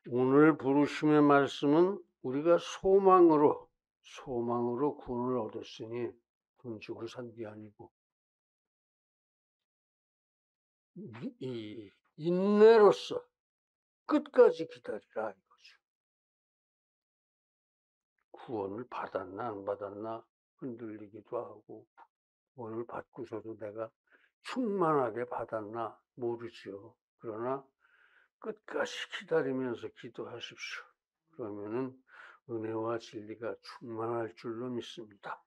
오늘 부르심의 말씀은 우리가 소망으로 구원을 얻었으니 돈 주고 산 게 아니고 이 인내로서 끝까지 기다리라 이거죠. 구원을 받았나 안 받았나 흔들리기도 하고, 구원을 받고서도 내가 충만하게 받았나 모르죠. 그러나 끝까지 기다리면서 기도하십시오. 그러면은 은혜와 진리가 충만할 줄로 믿습니다.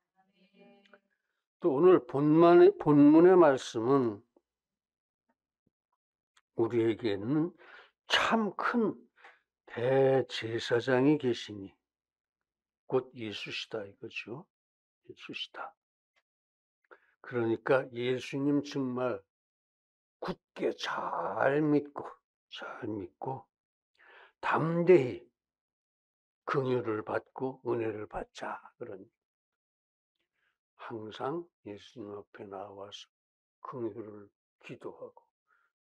또 오늘 본문의 말씀은 우리에게는 참 큰 대제사장이 계시니 곧 예수시다 이거죠. 예수시다. 그러니까 예수님 정말 굳게 잘 믿고 담대히 긍휼을 받고 은혜를 받자. 그런 항상 예수님 앞에 나와서 긍휼을 기도하고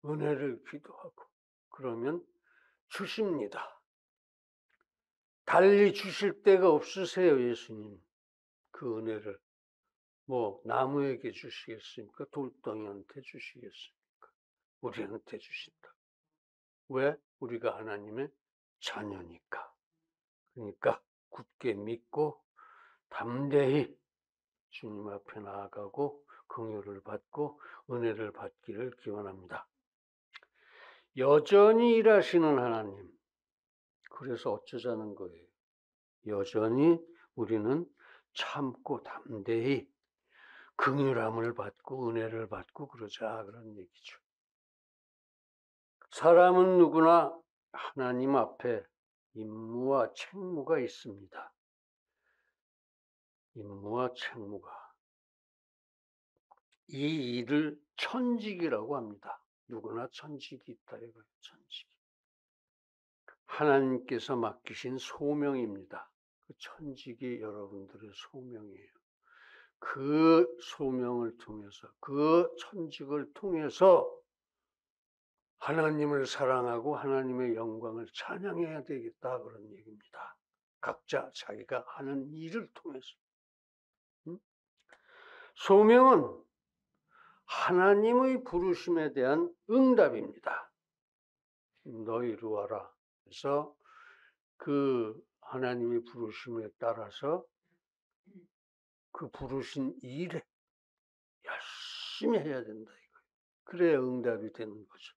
은혜를 기도하고 그러면 주십니다. 달리 주실 데가 없으세요. 예수님 그 은혜를 뭐 나무에게 주시겠습니까? 돌덩이한테 주시겠습니까? 우리한테 주신다. 왜? 우리가 하나님의 자녀니까. 그러니까 굳게 믿고 담대히 주님 앞에 나아가고 긍휼을 받고 은혜를 받기를 기원합니다. 여전히 일하시는 하나님, 그래서 어쩌자는 거예요. 여전히 우리는 참고 담대히 긍휼함을 받고 은혜를 받고 그러자, 그런 얘기죠. 사람은 누구나 하나님 앞에 임무와 책무가 있습니다. 임무와 책무가. 이 일을 천직이라고 합니다. 누구나 천직이 있다 이거예요. 천직. 하나님께서 맡기신 소명입니다. 그 천직이 여러분들의 소명이에요. 그 소명을 통해서, 그 천직을 통해서 하나님을 사랑하고 하나님의 영광을 찬양해야 되겠다, 그런 얘기입니다. 각자 자기가 하는 일을 통해서. 소명은 하나님의 부르심에 대한 응답입니다. 너 이리 와라. 그래서 그 하나님의 부르심에 따라서 그 부르신 일에 열심히 해야 된다 이거예요. 그래야 응답이 되는 거죠.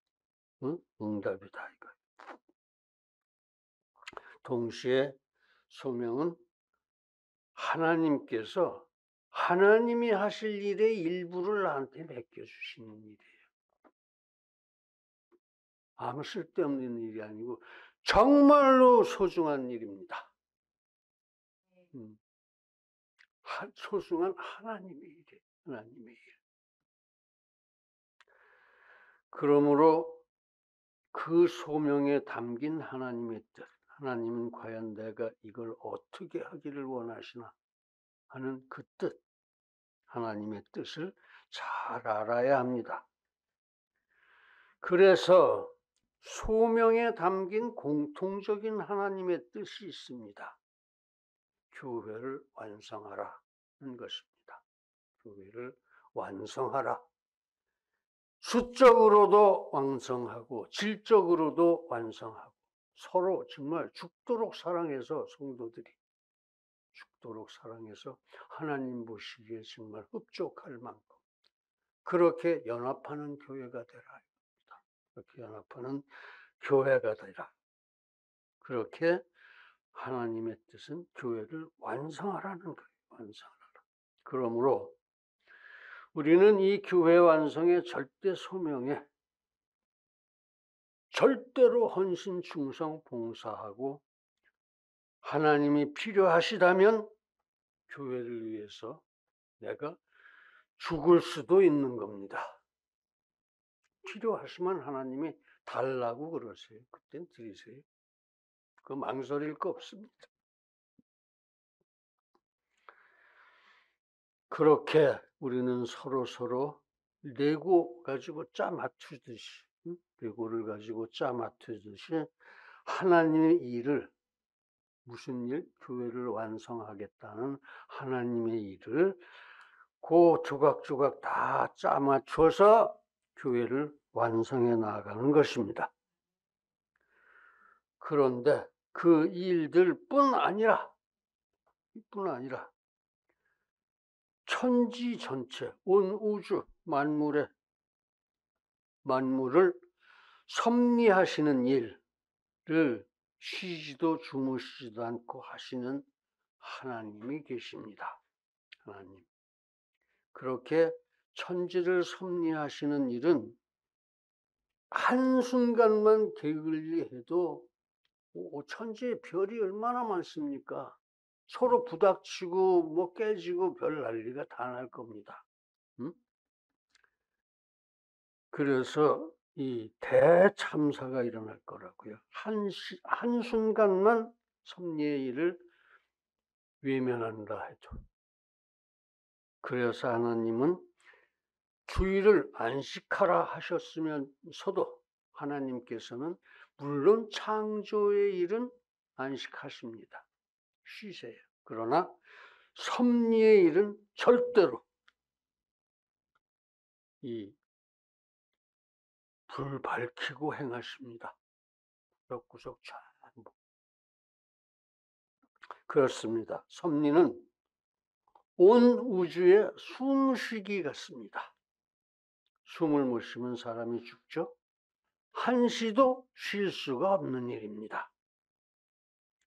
응? 응답이다 이거예요. 동시에 소명은 하나님께서 하나님이 하실 일의 일부를 나한테 맡겨주시는 일이에요. 아무 쓸데없는 일이 아니고 정말로 소중한 일입니다. 소중한 하나님의 일이에요. 하나님의 일. 그러므로 그 소명에 담긴 하나님의 뜻, 하나님은 과연 내가 이걸 어떻게 하기를 원하시나 하는 그 뜻, 하나님의 뜻을 잘 알아야 합니다. 그래서 소명에 담긴 공통적인 하나님의 뜻이 있습니다. 교회를 완성하라는 것입니다. 교회를 완성하라. 수적으로도 완성하고 질적으로도 완성하고 서로 정말 죽도록 사랑해서, 성도들이 죽도록 사랑해서 하나님 보시기에 정말 흡족할 만큼 그렇게 연합하는 교회가 되라. 그렇게 연합하는 교회가 되라. 그렇게 하나님의 뜻은 교회를 완성하라는 거예요. 완성하라. 그러므로 우리는 이 교회 완성의 절대 소명에 절대로 헌신, 충성, 봉사하고 하나님이 필요하시다면 교회를 위해서 내가 죽을 수도 있는 겁니다. 필요하시면 하나님이 달라고 그러세요. 그땐 드리세요. 그 망설일 거 없습니다. 그렇게 우리는 서로 레고 가지고 짜 맞추듯이, 레고를 가지고 짜 맞추듯이 하나님의 일을, 무슨 일? 교회를 완성하겠다는 하나님의 일을 그 조각조각 다 짜맞춰서 교회를 완성해 나가는 것입니다. 그런데 그 일들뿐 아니라 천지 전체, 온 우주 만물을 섭리하시는 일을 쉬지도 주무시지도 않고 하시는 하나님이 계십니다. 하나님. 그렇게 천지를 섭리하시는 일은 한순간만 게을리 해도 천지에 별이 얼마나 많습니까? 서로 부닥치고 뭐 깨지고 별 난리가 다 날 겁니다. 응? 그래서 이 대참사가 일어날 거라고요. 한순간만 섭리의 일을 외면한다 해도. 그래서 하나님은 주일을 안식하라 하셨으면서도 하나님께서는 물론 창조의 일은 안식하십니다. 쉬세요. 그러나 섭리의 일은 절대로 이 불 밝히고 행하십니다. 구석구석 전부. 그렇습니다. 섭리는 온 우주의 숨쉬기 같습니다. 숨을 못 쉬면 사람이 죽죠. 한시도 쉴 수가 없는 일입니다.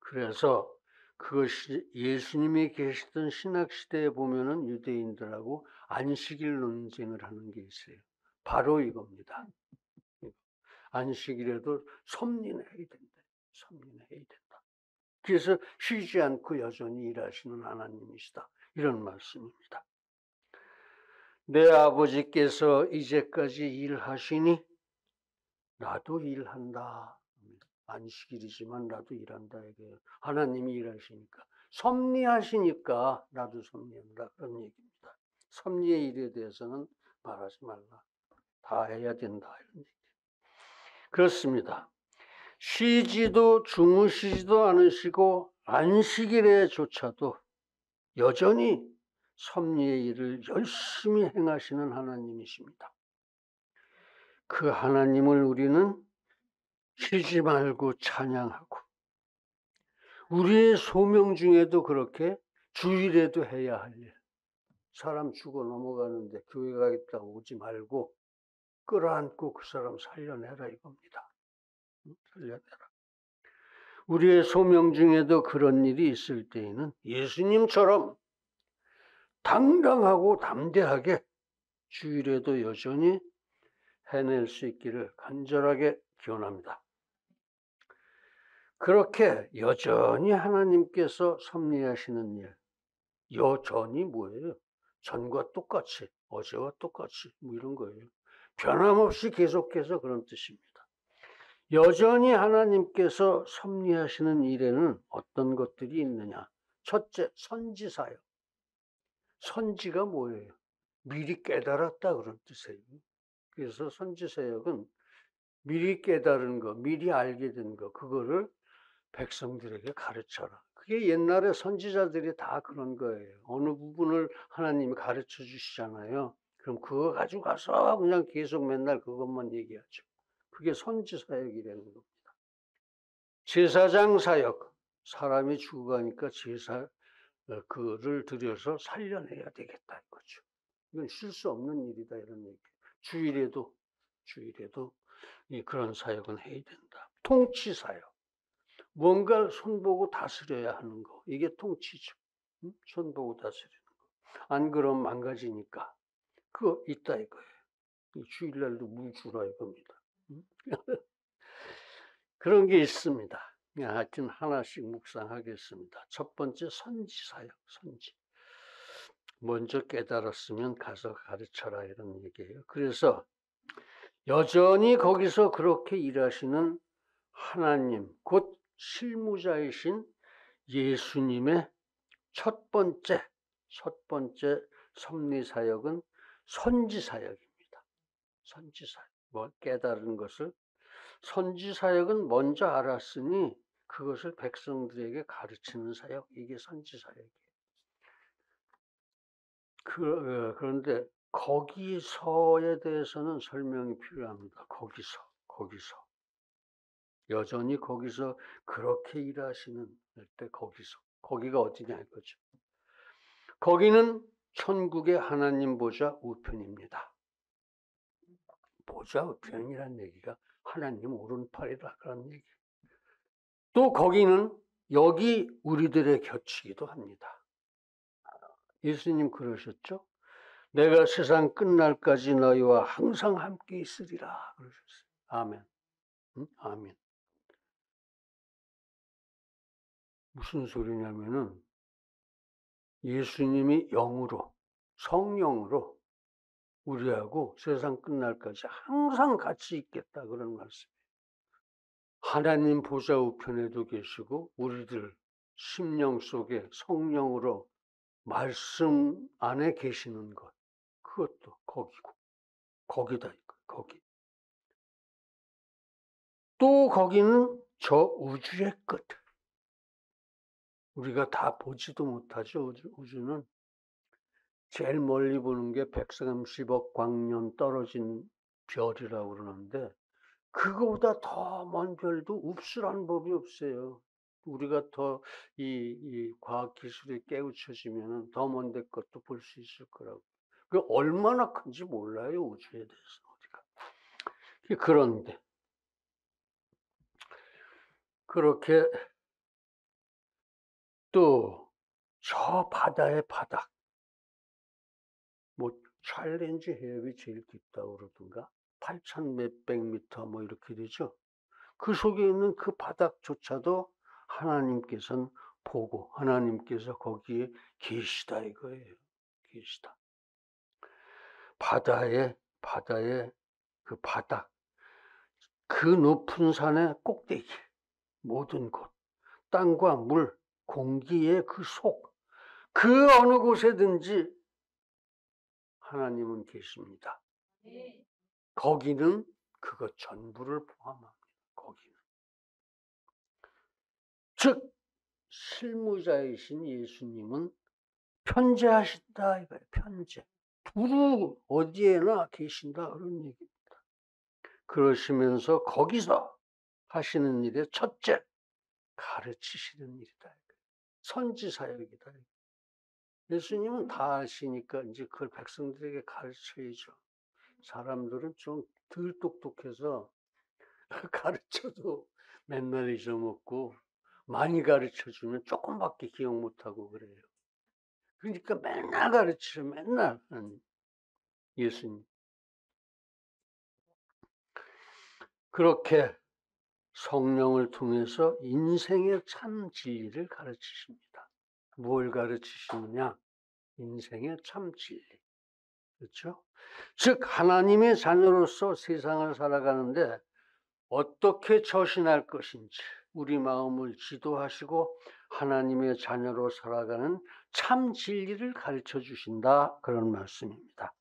그래서 그것이 예수님이 계시던 신학시대에 보면은 유대인들하고 안식일 논쟁을 하는 게 있어요. 바로 이겁니다. 안식일에도 섭리는 해야 된다. 섭리는 해야 된다. 그래서 쉬지 않고 여전히 일하시는 하나님이시다. 이런 말씀입니다. 내 아버지께서 이제까지 일하시니 나도 일한다. 안식일이지만 나도 일한다. 이게 하나님이 일하시니까 섭리하시니까 나도 섭리한다. 그런 얘기입니다. 섭리의 일에 대해서는 말하지 말라. 다 해야 된다. 이런 얘기. 그렇습니다. 쉬지도 주무시지도 않으시고 안식일에조차도 여전히 섭리의 일을 열심히 행하시는 하나님이십니다. 그 하나님을 우리는 쉬지 말고 찬양하고 우리의 소명 중에도 그렇게 주일에도 해야 할 일. 사람 죽어 넘어가는데 교회 가겠다고 오지 말고 끌어안고 그 사람 살려내라 이겁니다. 살려내라. 우리의 소명 중에도 그런 일이 있을 때에는 예수님처럼 당당하고 담대하게 주일에도 여전히 해낼 수 있기를 간절하게 기원합니다. 그렇게 여전히 하나님께서 섭리하시는 일, 여전히 뭐예요? 전과 똑같이, 어제와 똑같이 뭐 이런 거예요. 변함없이 계속해서 그런 뜻입니다. 여전히 하나님께서 섭리하시는 일에는 어떤 것들이 있느냐? 첫째, 선지사역. 선지가 뭐예요? 미리 깨달았다 그런 뜻이에요. 그래서 선지사역은 미리 깨달은 거, 미리 알게 된 거, 그거를 백성들에게 가르쳐라. 그게 옛날에 선지자들이 다 그런 거예요. 어느 부분을 하나님이 가르쳐 주시잖아요. 그럼 그거 가지고 가서 그냥 계속 맨날 그것만 얘기하죠. 그게 선지사역이라는 겁니다. 제사장 사역, 사람이 죽어가니까 제사 그를 들여서 살려내야 되겠다 이거죠. 이건 쉴 수 없는 일이다 이런 얘기. 주일에도 그런 사역은 해야 된다. 통치 사역, 뭔가 손보고 다스려야 하는 거, 이게 통치죠. 손보고 다스리는 거. 안 그러면 망가지니까 그거 있다 이거예요. 주일날도 물 주라 이겁니다. 그런 게 있습니다. 하여튼 하나씩 묵상하겠습니다. 첫 번째 선지사역, 선지. 먼저 깨달았으면 가서 가르쳐라 이런 얘기예요. 그래서 여전히 거기서 그렇게 일하시는 하나님, 곧 실무자이신 예수님의 첫 번째 섭리사역은 선지사역입니다. 선지사역, 뭐 깨달은 것을 선지 사역은 먼저 알았으니 그것을 백성들에게 가르치는 사역, 이게 선지 사역이에요. 그런데 거기서에 대해서는 설명이 필요합니다. 거기서. 여전히 거기서 그렇게 일하시는 때 거기가 어디냐 이거죠. 거기는 천국의 하나님 보좌 우편입니다. 보좌 우편이라는 얘기가 하나님 오른팔이다 그런 얘기. 또 거기는 여기 우리들의 곁이기도 합니다. 예수님 그러셨죠? 내가 세상 끝날까지 너희와 항상 함께 있으리라 그러셨어요. 아멘. 응? 아멘. 무슨 소리냐면은 예수님이 영으로, 성령으로 우리하고 세상 끝날까지 항상 같이 있겠다 그런 말씀이에요. 하나님 보좌 우편에도 계시고 우리들 심령 속에 성령으로 말씀 안에 계시는 것, 그것도 거기고 거기다 거기. 또 거기는 저 우주의 끝. 우리가 다 보지도 못하죠. 우주는 제일 멀리 보는 게 130억 광년 떨어진 별이라고 그러는데 그거보다 더 먼 별도 흡수라는 법이 없어요. 우리가 더 이 과학 기술이 깨우쳐지면 더 먼 데 것도 볼 수 있을 거라고. 그 얼마나 큰지 몰라요, 우주에 대해서 우리가. 그런데 그렇게 또 저 바다의 바닥, 뭐 챌린지 해협이 제일 깊다고 그러던가 8,000 몇백 미터 뭐 이렇게 되죠. 그 속에 있는 그 바닥조차도 하나님께서는 보고 하나님께서 거기에 계시다 이거예요. 계시다. 바다의 그 바닥, 그 높은 산의 꼭대기, 모든 곳, 땅과 물, 공기의 그 속, 그 어느 곳에든지 하나님은 계십니다. 거기는 그것 전부를 포함합니다. 거기는. 즉 실무자이신 예수님은 편재하신다 이거예요. 편재. 두루 어디에나 계신다 그런 얘기입니다. 그러시면서 거기서 하시는 일의 첫째 가르치시는 일이다. 선지 사역이다. 예수님은 다 아시니까 이제 그걸 백성들에게 가르쳐야죠. 사람들은 좀 덜 똑똑해서 가르쳐도 맨날 잊어먹고 많이 가르쳐주면 조금밖에 기억 못하고 그래요. 그러니까 맨날 가르치죠. 맨날 예수님. 그렇게 성령을 통해서 인생의 참 진리를 가르치십니다. 뭘 가르치시느냐? 인생의 참 진리. 그렇죠? 즉 하나님의 자녀로서 세상을 살아가는데 어떻게 처신할 것인지 우리 마음을 지도하시고 하나님의 자녀로 살아가는 참 진리를 가르쳐 주신다 그런 말씀입니다.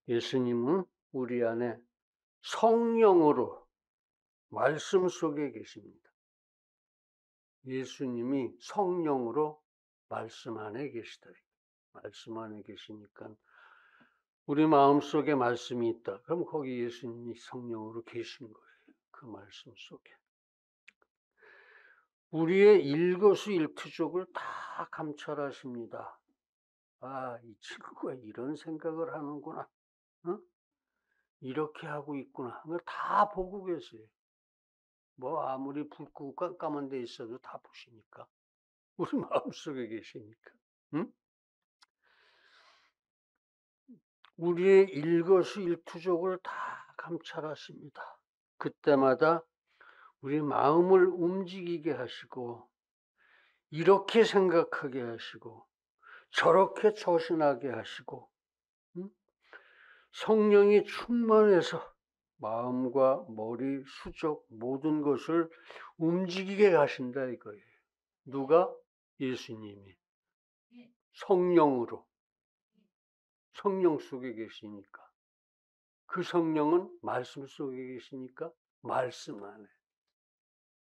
예수님은 우리 안에 성령으로 말씀 속에 계십니다. 예수님이 성령으로 말씀 안에 계시다. 말씀 안에 계시니까 우리 마음속에 말씀이 있다. 그럼 거기 예수님이 성령으로 계신 거예요. 그 말씀 속에. 우리의 일거수일투족을 다 감찰하십니다. 아, 이 친구가 이런 생각을 하는구나. 어? 이렇게 하고 있구나. 그걸 다 보고 계세요. 뭐 아무리 붉고 깜깜한 데 있어도 다 보시니까. 우리 마음속에 계시니까. 응? 우리의 일거수일투족을 다 감찰하십니다. 그때마다 우리 마음을 움직이게 하시고 이렇게 생각하게 하시고 저렇게 처신하게 하시고 성령이 충만해서 마음과 머리, 수족 모든 것을 움직이게 하신다 이거예요. 누가? 예수님이. 성령으로. 성령 속에 계시니까. 그 성령은 말씀 속에 계시니까 말씀 안에.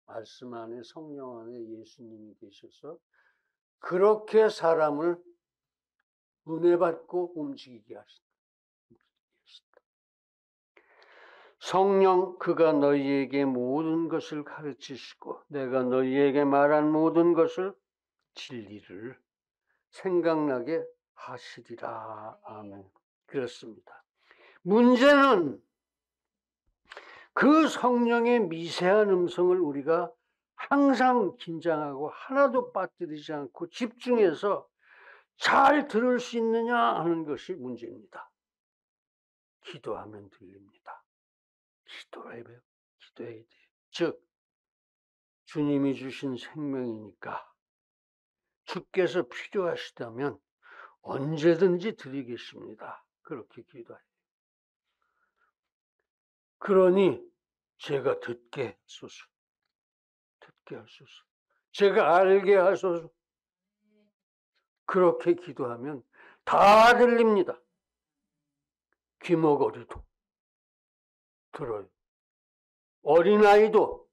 말씀 안에 성령 안에 예수님이 계셔서 그렇게 사람을 은혜 받고 움직이게 하신다. 성령 그가 너희에게 모든 것을 가르치시고 내가 너희에게 말한 모든 것을 진리를 생각나게 하시리라. 아멘. 그렇습니다. 문제는 그 성령의 미세한 음성을 우리가 항상 긴장하고 하나도 빠뜨리지 않고 집중해서 잘 들을 수 있느냐 하는 것이 문제입니다. 기도하면 들립니다. 기도해야 돼요. 기도해야 돼요. 즉 주님이 주신 생명이니까 주께서 필요하시다면 언제든지 드리겠습니다. 그렇게 기도해요. 그러니 제가 듣게 하소서. 듣게 하소서. 제가 알게 하소서. 그렇게 기도하면 다 들립니다. 귀머거리도 들어요. 어린아이도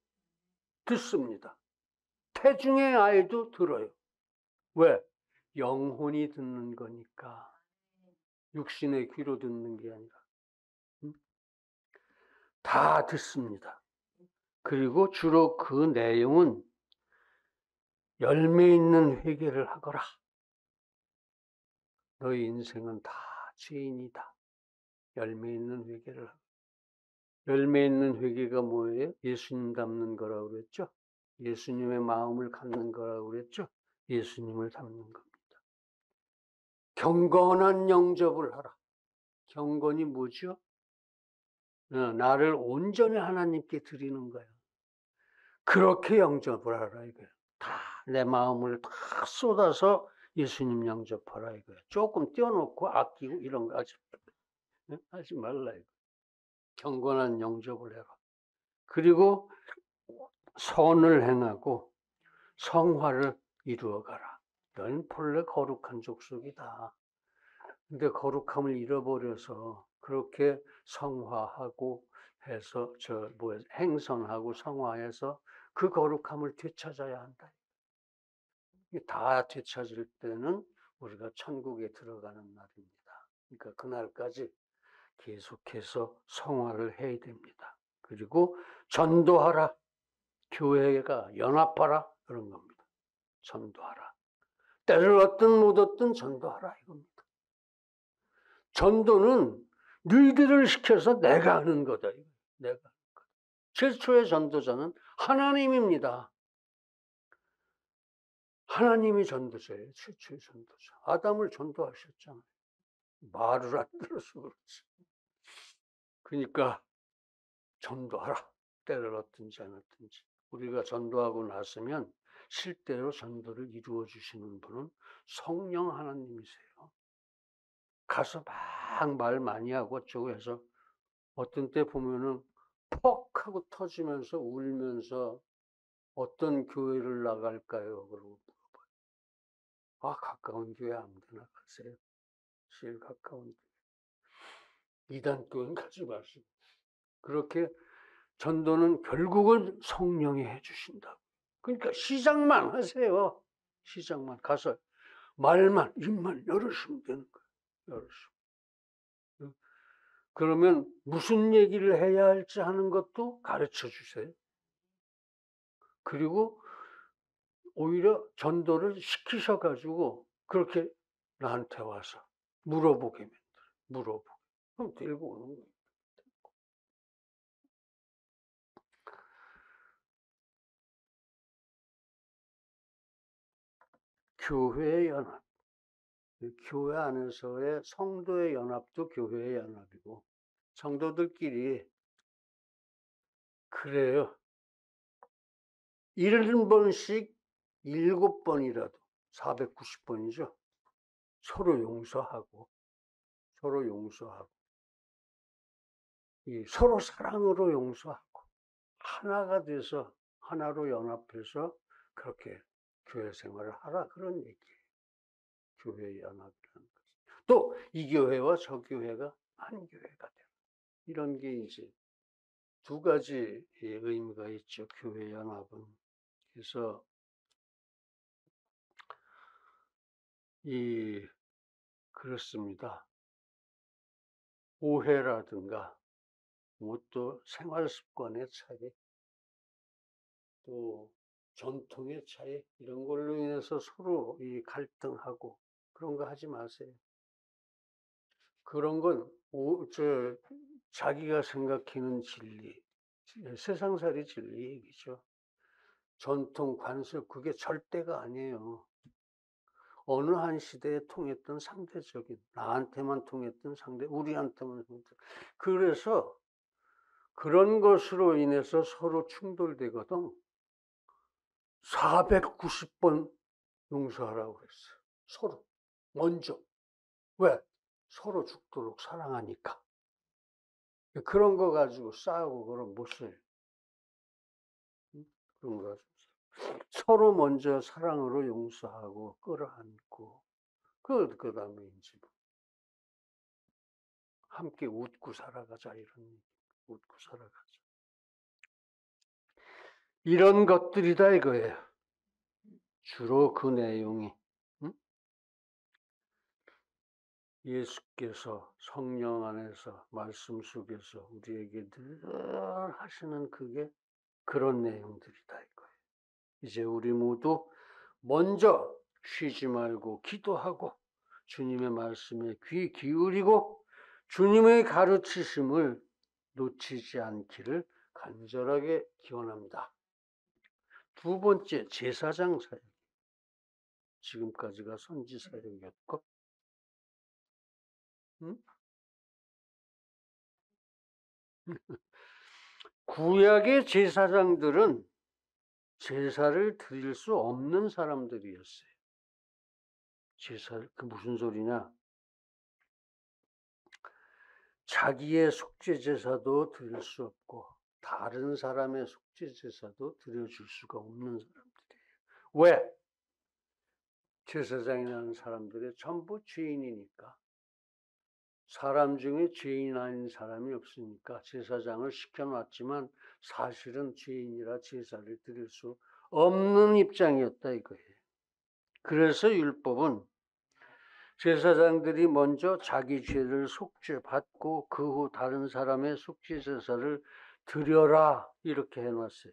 듣습니다. 태중의 아이도 들어요. 왜? 영혼이 듣는 거니까. 육신의 귀로 듣는 게 아니라. 다 듣습니다. 그리고 주로 그 내용은 열매 있는 회개를 하거라. 너희 인생은 다 죄인이다. 열매 있는 회개를 하거라. 열매 있는 회개가 뭐예요? 예수님 닮는 거라고 그랬죠? 예수님의 마음을 갖는 거라고 그랬죠? 예수님을 닮는 겁니다. 경건한 영접을 하라. 경건이 뭐죠? 나를 온전히 하나님께 드리는 거야. 그렇게 영접을 하라 이거예요. 다 내 마음을 다 쏟아서 예수님 영접하라 이거예요. 조금 떼어놓고 아끼고 이런 거 하지 말라 이거. 경건한 영접을 해라. 그리고 선을 행하고 성화를 이루어가라. 너는 본래 거룩한 족속이다. 근데 거룩함을 잃어버려서 그렇게 성화하고 해서 행선하고 성화해서 그 거룩함을 되찾아야 한다. 다 되찾을 때는 우리가 천국에 들어가는 날입니다. 그러니까 그날까지 계속해서 성화를 해야 됩니다. 그리고 전도하라. 교회가 연합하라. 그런 겁니다. 전도하라. 때를 얻든 못 얻든 전도하라 이겁니다. 전도는 너희들을 시켜서 내가 하는 거다. 내가 하는 거다. 최초의 전도자는 하나님입니다. 하나님이 전도자예요. 최초의 전도자. 아담을 전도하셨잖아요. 말을 안 들어서 그렇지. 그러니까 전도하라. 때를 얻든지 안 얻든지. 우리가 전도하고 났으면 실제로 전도를 이루어 주시는 분은 성령 하나님이세요. 가서 막 말 많이 하고 어쩌고 해서 어떤 때 보면은 퍽 하고 터지면서 울면서 어떤 교회를 나갈까요? 그러고 물어봐요. 아, 가까운 교회 아무 데나 가세요. 제일 가까운 교회. 이단 교회는 가지 마시고. 그렇게 전도는 결국은 성령이 해주신다고. 그러니까 시작만 하세요. 시작만 가서 말만 입만 열으시면 되는 거예요. 열으시면. 그러면 무슨 얘기를 해야 할지 하는 것도 가르쳐 주세요. 그리고 오히려 전도를 시키셔가지고 그렇게 나한테 와서 물어보게 만들어요. 물어보게. 그럼 들고 오는 거예요. 교회의 연합. 교회 안에서의 성도의 연합도 교회의 연합이고 성도들끼리 그래요. 70번씩 7번이라도 490번이죠. 서로 용서하고 서로 사랑으로 용서하고 하나가 돼서 하나로 연합해서 그렇게 교회 생활을 하라 그런 얘기예요. 교회의 연합이라는 것은. 또 이 교회와 저 교회가 한 교회가 되라. 이런 게 이제 두 가지 의미가 있죠. 교회 연합은. 그래서 그렇습니다. 오해라든가 뭐 또 생활 습관의 차이, 또 전통의 차이 이런 걸로 인해서 서로 이 갈등하고 그런 거 하지 마세요. 그런 건 자기가 생각하는 진리, 세상살이 진리 얘기죠. 전통, 관습 그게 절대가 아니에요. 어느 한 시대에 통했던 상대적인, 나한테만 통했던 우리한테만 통했던. 그래서 그런 것으로 인해서 서로 충돌되거든. 490번 용서하라고 그랬어요. 서로. 먼저. 왜? 서로 죽도록 사랑하니까. 그런 거 가지고 싸우고 그러면 못 써요. 그런 거 가지고. 서로 먼저 사랑으로 용서하고 끌어안고, 그 다음에 이제 함께 웃고 살아가자, 이런, 웃고 살아가자. 이런 것들이다 이거예요. 주로 그 내용이. 응? 예수께서 성령 안에서 말씀 속에서 우리에게 늘 하시는 그게 그런 내용들이다 이거예요. 이제 우리 모두 먼저 쉬지 말고 기도하고 주님의 말씀에 귀 기울이고 주님의 가르치심을 놓치지 않기를 간절하게 기원합니다. 두 번째, 제사장 사역. 지금까지가 선지 사역이었고, 구약의 제사장들은 제사를 드릴 수 없는 사람들이었어요. 그 무슨 소리냐? 자기의 속죄 제사도 드릴 수 없고 다른 사람의 속죄 제사도 드려줄 수가 없는 사람들이에요. 왜? 제사장이라는 사람들이 전부 죄인이니까. 사람 중에 죄인 아닌 사람이 없으니까 제사장을 시켜놨지만 사실은 죄인이라 제사를 드릴 수 없는 입장이었다 이거예요. 그래서 율법은 제사장들이 먼저 자기 죄를 속죄받고 그 후 다른 사람의 속죄 제사를 드려라 이렇게 해놨어요.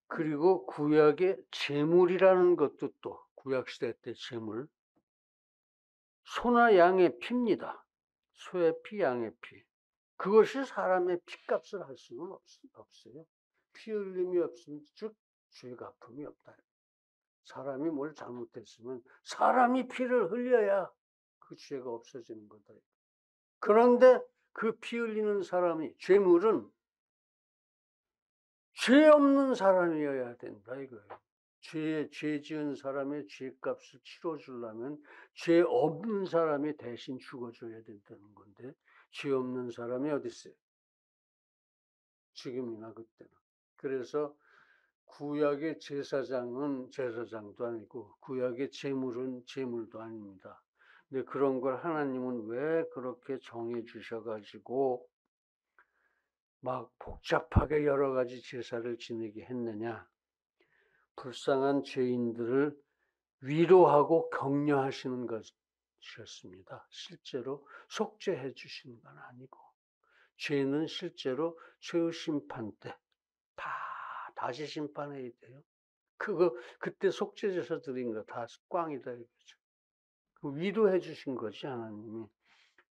그리고 구약의 제물이라는 것도 또 구약시대 때 제물, 소나 양의 피입니다. 소의 피, 양의 피. 그것이 사람의 피값을 할 수는 없어요. 피 흘림이 없으면 즉 죄 갚음이 없다. 사람이 뭘 잘못했으면 사람이 피를 흘려야 그 죄가 없어지는 거다. 그런데 그 피 흘리는 사람이, 죄물은 죄 없는 사람이어야 된다 이거예요. 죄 지은 사람의 죄값을 치러주려면 죄 없는 사람이 대신 죽어줘야 된다는 건데 죄 없는 사람이 어디 있어요? 지금이나 그때나. 그래서 구약의 제사장은 제사장도 아니고 구약의 제물은 제물도 아닙니다. 근데 그런 걸 하나님은 왜 그렇게 정해 주셔가지고 막 복잡하게 여러 가지 제사를 지내게 했느냐? 불쌍한 죄인들을 위로하고 격려하시는 것이었습니다. 실제로 속죄해 주시는 건 아니고 죄는 실제로 최후 심판 때 다 다시 심판해야 돼요. 그때 속죄제사 드린 거 다 꽝이다 이거죠. 위로해 주신 거지 하나님이.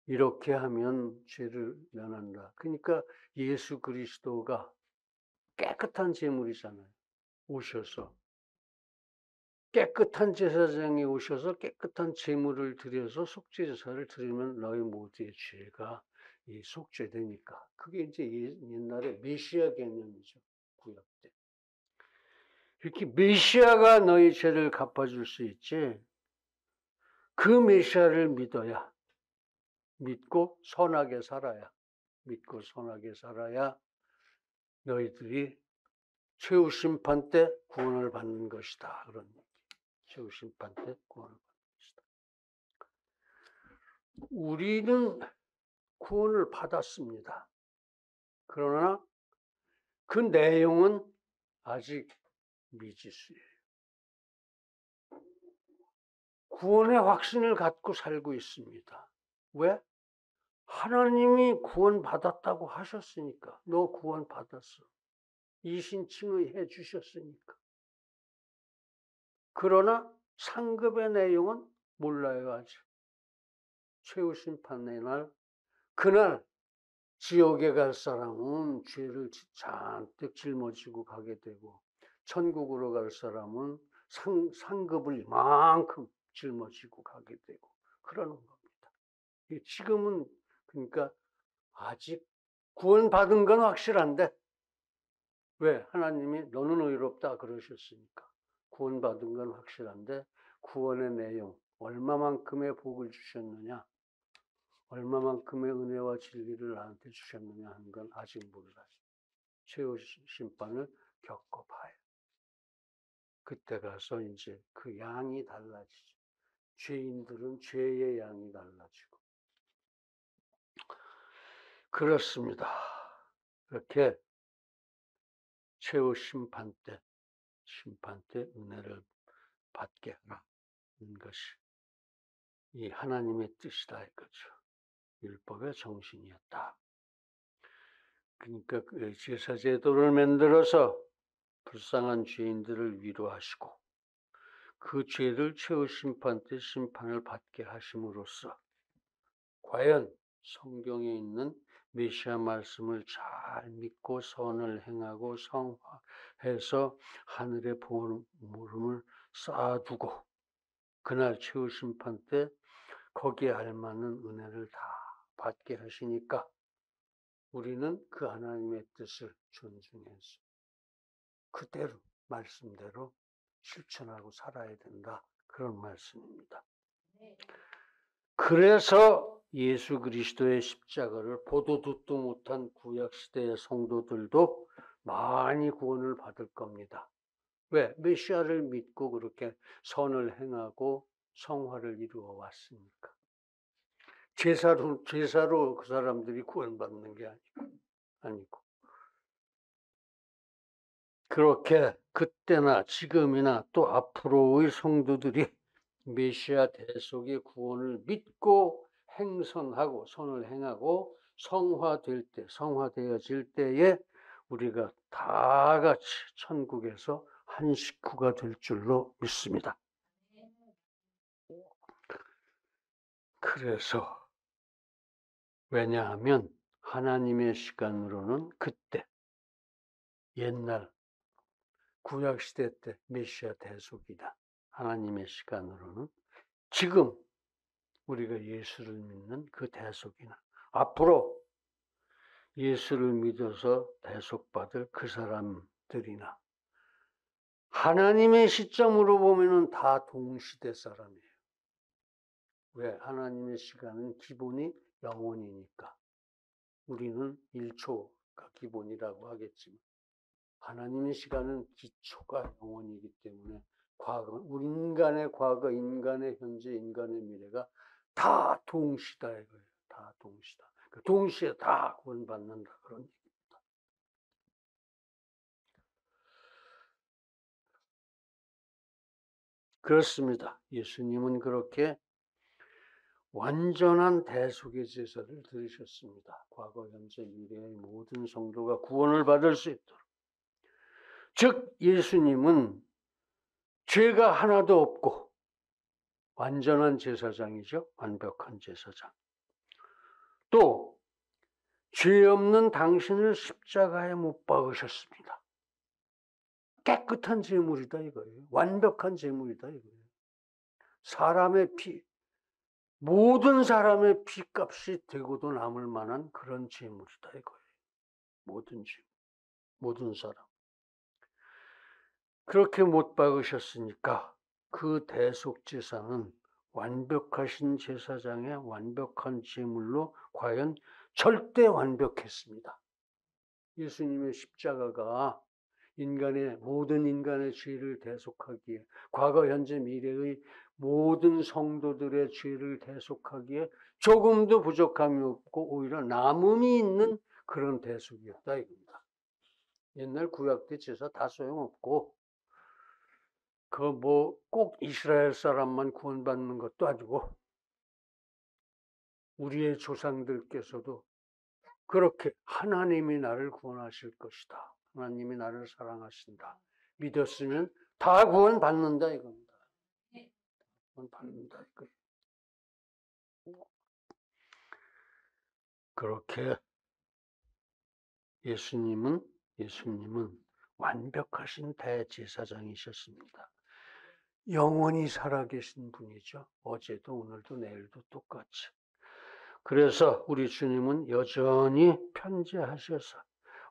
이렇게 하면 죄를 면한다. 그러니까 예수 그리스도가 깨끗한 제물이잖아요. 오셔서 깨끗한 제사장이 오셔서 깨끗한 제물을 드려서 속죄제사를 드리면 너희 모두의 죄가 속죄되니까. 그게 이제 옛날에 메시아 개념이죠. 구약 때. 이렇게 메시아가 너희 죄를 갚아줄 수 있지. 그 메시아를 믿고 선하게 살아야 너희들이 최후 심판 때 구원을 받는 것이다. 그런 얘기. 최후 심판 때 구원을 받는 것이다. 우리는 구원을 받았습니다. 그러나 그 내용은 아직 미지수예요. 구원의 확신을 갖고 살고 있습니다. 왜? 하나님이 구원받았다고 하셨으니까. 너 구원받았어. 이신칭의해 주셨으니까. 그러나 상급의 내용은 몰라요, 아직. 최후심판의 날, 그날 지옥에 갈 사람은 죄를 잔뜩 짊어지고 가게 되고, 천국으로 갈 사람은 상급을 이만큼 짊어지고 가게 되고 그러는 겁니다. 지금은 그러니까 아직 구원받은 건 확실한데, 왜? 하나님이 너는 의롭다 그러셨으니까. 구원받은 건 확실한데 구원의 내용, 얼마만큼의 복을 주셨느냐, 얼마만큼의 은혜와 진리를 나한테 주셨느냐 하는 건 아직 몰라요. 최후 심판을 겪어봐요. 그때 가서 이제 그 양이 달라지죠. 죄인들은 죄의 양이 달라지고. 그렇습니다. 이렇게 최후 심판 때 은혜를 받게 하는 것이 이 하나님의 뜻이다 이거죠. 율법의 정신이었다. 그러니까 제사 제도를 만들어서 불쌍한 죄인들을 위로하시고 그 죄를 최후 심판 때 심판을 받게 하심으로써 과연 성경에 있는 메시아 말씀을 잘 믿고 선을 행하고 성화해서 하늘의 보물을 쌓아두고 그날 최후 심판 때 거기에 알맞는 은혜를 다 받게 하시니까 우리는 그 하나님의 뜻을 존중해서 그대로 말씀대로 실천하고 살아야 된다. 그런 말씀입니다. 그래서 예수 그리스도의 십자가를 보도 듣도 못한 구약시대의 성도들도 많이 구원을 받을 겁니다. 왜? 메시아를 믿고 그렇게 선을 행하고 성화를 이루어 왔으니까. 제사로 그 사람들이 구원받는 게 아니고. 그렇게 그때나 지금이나 또 앞으로의 성도들이 메시아 대속의 구원을 믿고 행선하고 선을 행하고 성화되어질 때에 우리가 다 같이 천국에서 한 식구가 될 줄로 믿습니다. 그래서 왜냐하면 하나님의 시간으로는 그때 옛날 구약시대 때 메시아 대속이다. 하나님의 시간으로는 지금 우리가 예수를 믿는 그 대속이나 앞으로 예수를 믿어서 대속받을 그 사람들이나 하나님의 시점으로 보면은 다 동시대 사람이에요. 왜? 하나님의 시간은 기본이 영원이니까. 우리는 1초가 기본이라고 하겠지만 하나님의 시간은 기초가 영원이기 때문에 우리 인간의 과거, 인간의 현재, 인간의 미래가 다 동시다 이거예요. 다 동시다. 동시에 다 구원받는다 그런 얘기입니다. 그렇습니다. 예수님은 그렇게 완전한 대속의 제사를 드리셨습니다. 과거, 현재, 미래의 모든 성도가 구원을 받을 수 있도록. 즉 예수님은 죄가 하나도 없고 완전한 제사장이죠. 완벽한 제사장. 또 죄 없는 당신을 십자가에 못 박으셨습니다. 깨끗한 제물이다 이거예요. 완벽한 제물이다 이거예요. 사람의 피, 모든 사람의 피값이 되고도 남을 만한 그런 제물이다 이거예요. 모든 제물, 모든 사람. 그렇게 못 박으셨으니까 그 대속제사는 완벽하신 제사장의 완벽한 제물로 과연 절대 완벽했습니다. 예수님의 십자가가 모든 인간의 죄를 대속하기에 과거, 현재, 미래의 모든 성도들의 죄를 대속하기에 조금도 부족함이 없고 오히려 남음이 있는 그런 대속이었다 이겁니다. 옛날 구약 때 제사 다 소용없고 그 뭐 꼭 이스라엘 사람만 구원받는 것도 아니고 우리의 조상들께서도 그렇게 하나님이 나를 구원하실 것이다. 하나님이 나를 사랑하신다. 믿었으면 다 구원받는다 이겁니다. 구원받는다 이거. 그렇게 예수님은 완벽하신 대제사장이셨습니다. 영원히 살아계신 분이죠. 어제도 오늘도 내일도 똑같이. 그래서 우리 주님은 여전히 편재하셔서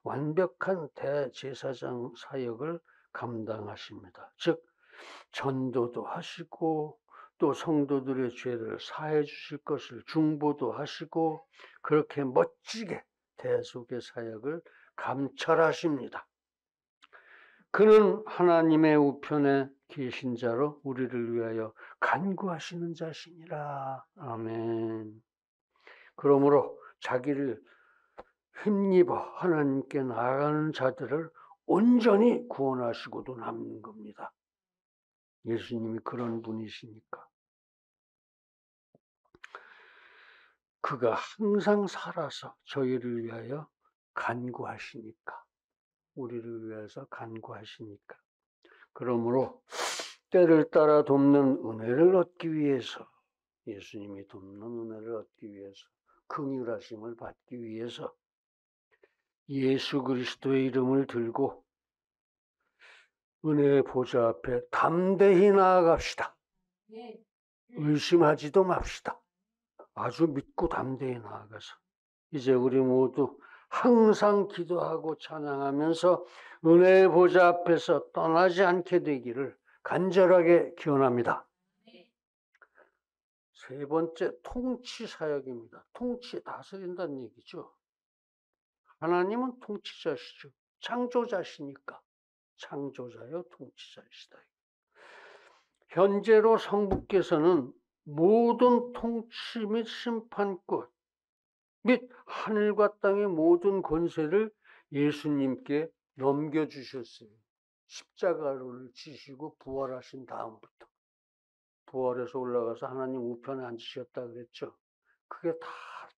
완벽한 대제사장 사역을 감당하십니다. 즉 전도도 하시고 또 성도들의 죄를 사해 주실 것을 중보도 하시고 그렇게 멋지게 대속의 사역을 감찰하십니다. 그는 하나님의 우편에 계신 자로 우리를 위하여 간구하시는 자시니라. 아멘. 그러므로 자기를 힘입어 하나님께 나아가는 자들을 온전히 구원하시고도 남는 겁니다. 예수님이 그런 분이시니까. 그가 항상 살아서 저희를 위하여 간구하시니까. 우리를 위해서 간구하시니까. 그러므로 때를 따라 돕는 은혜를 얻기 위해서 예수님이 돕는 은혜를 얻기 위해서 긍휼하심을 받기 위해서 예수 그리스도의 이름을 들고 은혜의 보좌 앞에 담대히 나아갑시다. 의심하지도 맙시다. 아주 믿고 담대히 나아가서 이제 우리 모두 항상 기도하고 찬양하면서 은혜의 보좌 앞에서 떠나지 않게 되기를 간절하게 기원합니다. 세 번째, 통치 사역입니다. 통치, 다스린다는 얘기죠. 하나님은 통치자시죠. 창조자시니까. 창조자요 통치자이시다. 현재로 성부께서는 모든 통치 및 심판권 및 하늘과 땅의 모든 권세를 예수님께 넘겨주셨어요. 십자가를 지시고 부활하신 다음부터. 부활해서 올라가서 하나님 우편에 앉으셨다 그랬죠. 그게 다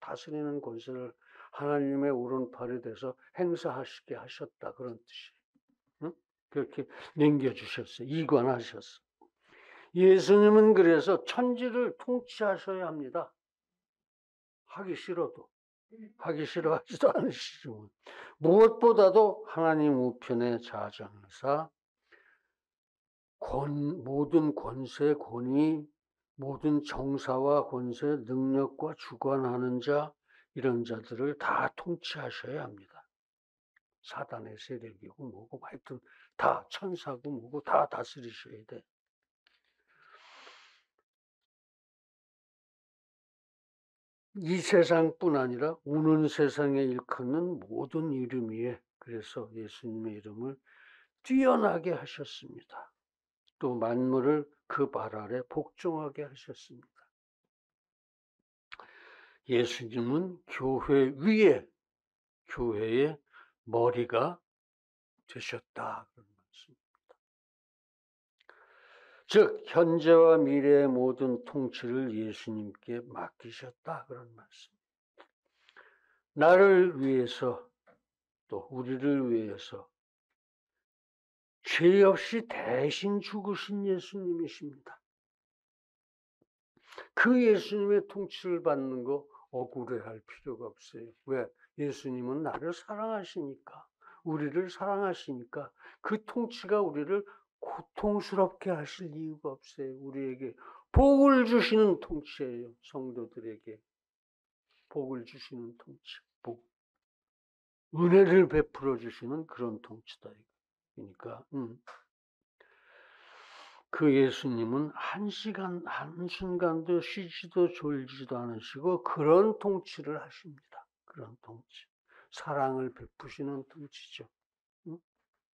다스리는 권세를 하나님의 오른팔이 돼서 행사하시게 하셨다 그런 뜻이에요. 응? 그렇게 넘겨주셨어요. 이관하셨어요. 예수님은 그래서 천지를 통치하셔야 합니다. 하기 싫어도. 하기 싫어하지도 않으시지만 무엇보다도 하나님 우편에 좌정하사 모든 권세, 권위, 모든 정사와 권세, 능력과 주관하는 자 이런 자들을 다 통치하셔야 합니다. 사단의 세력이고 뭐고 하여튼 다 천사고 뭐고 다 다스리셔야 돼. 이 세상뿐 아니라 오는 세상에 일컫는 모든 이름 위에 그래서 예수님의 이름을 뛰어나게 하셨습니다. 또 만물을 그 발 아래 복종하게 하셨습니다. 예수님은 교회 위에 교회의 머리가 되셨다. 그런 말씀입니다. 즉 현재와 미래의 모든 통치를 예수님께 맡기셨다. 그런 말씀입니다. 나를 위해서 또 우리를 위해서 죄 없이 대신 죽으신 예수님이십니다. 그 예수님의 통치를 받는 거 억울해할 필요가 없어요. 왜? 예수님은 나를 사랑하시니까, 우리를 사랑하시니까 그 통치가 우리를 고통스럽게 하실 이유가 없어요. 우리에게 복을 주시는 통치예요. 성도들에게 복을 주시는 통치, 복. 은혜를 베풀어 주시는 그런 통치다. 그러니까 그 예수님은 한순간도 쉬지도 졸지도 않으시고 그런 통치를 하십니다. 그런 통치. 사랑을 베푸시는 통치죠.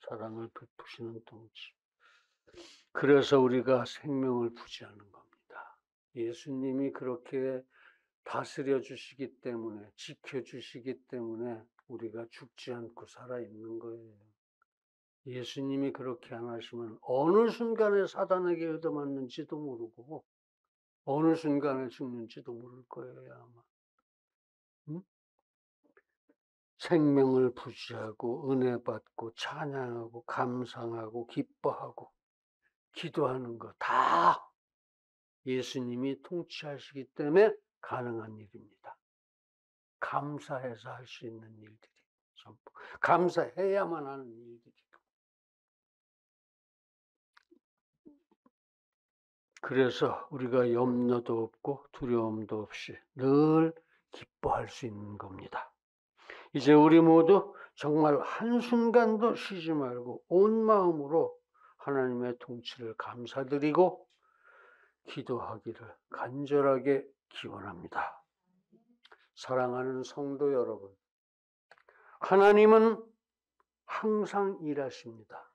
사랑을 베푸시는 통치. 그래서 우리가 생명을 부지하는 겁니다. 예수님이 그렇게 다스려 주시기 때문에, 지켜 주시기 때문에 우리가 죽지 않고 살아있는 거예요. 예수님이 그렇게 안 하시면 어느 순간에 사단에게 얻어맞는지도 모르고 어느 순간에 죽는지도 모를 거예요, 아마. 응? 생명을 부지하고 은혜 받고 찬양하고 감상하고 기뻐하고 기도하는 거 다 예수님이 통치하시기 때문에 가능한 일입니다. 감사해서 할 수 있는 일들이 전부 감사해야만 하는 일들이고, 그래서 우리가 염려도 없고 두려움도 없이 늘 기뻐할 수 있는 겁니다. 이제 우리 모두 정말 한순간도 쉬지 말고 온 마음으로 하나님의 통치를 감사드리고 기도하기를 간절하게 기원합니다. 사랑하는 성도 여러분, 하나님은 항상 일하십니다.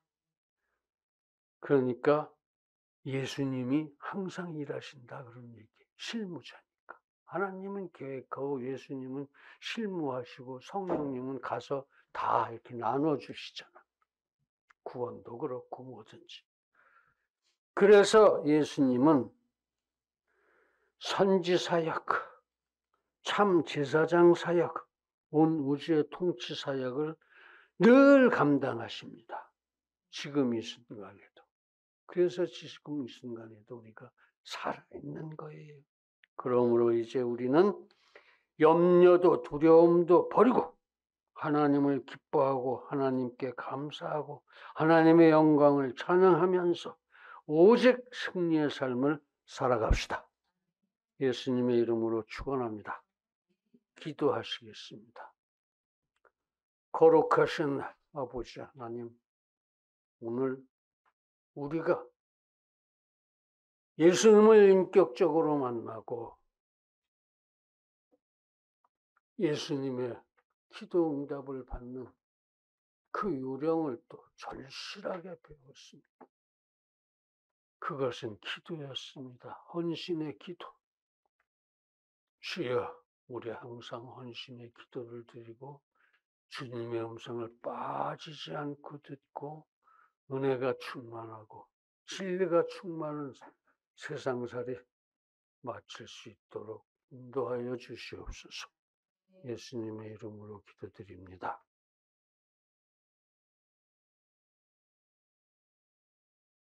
그러니까 예수님이 항상 일하신다 그런 얘기, 실무자니까. 하나님은 계획하고 예수님은 실무하시고 성령님은 가서 다 이렇게 나눠주시잖아. 구원도 그렇고 뭐든지. 그래서 예수님은 선지 사역, 참 제사장 사역, 온 우주의 통치 사역을 늘 감당하십니다. 지금 이 순간에도. 그래서 지금 이 순간에도 우리가 살아있는 거예요. 그러므로 이제 우리는 염려도 두려움도 버리고 하나님을 기뻐하고 하나님께 감사하고 하나님의 영광을 찬양하면서 오직 승리의 삶을 살아갑시다. 예수님의 이름으로 축원합니다. 기도하시겠습니다. 거룩하신 아버지 하나님, 오늘 우리가 예수님을 인격적으로 만나고 예수님의 기도 응답을 받는 그 요령을 또 절실하게 배웠습니다. 그것은 기도였습니다. 헌신의 기도. 주여, 우리 항상 헌신의 기도를 드리고 주님의 음성을 빠지지 않고 듣고 은혜가 충만하고 진리가 충만한 세상살이 마칠 수 있도록 인도하여 주시옵소서. 예수님의 이름으로 기도드립니다.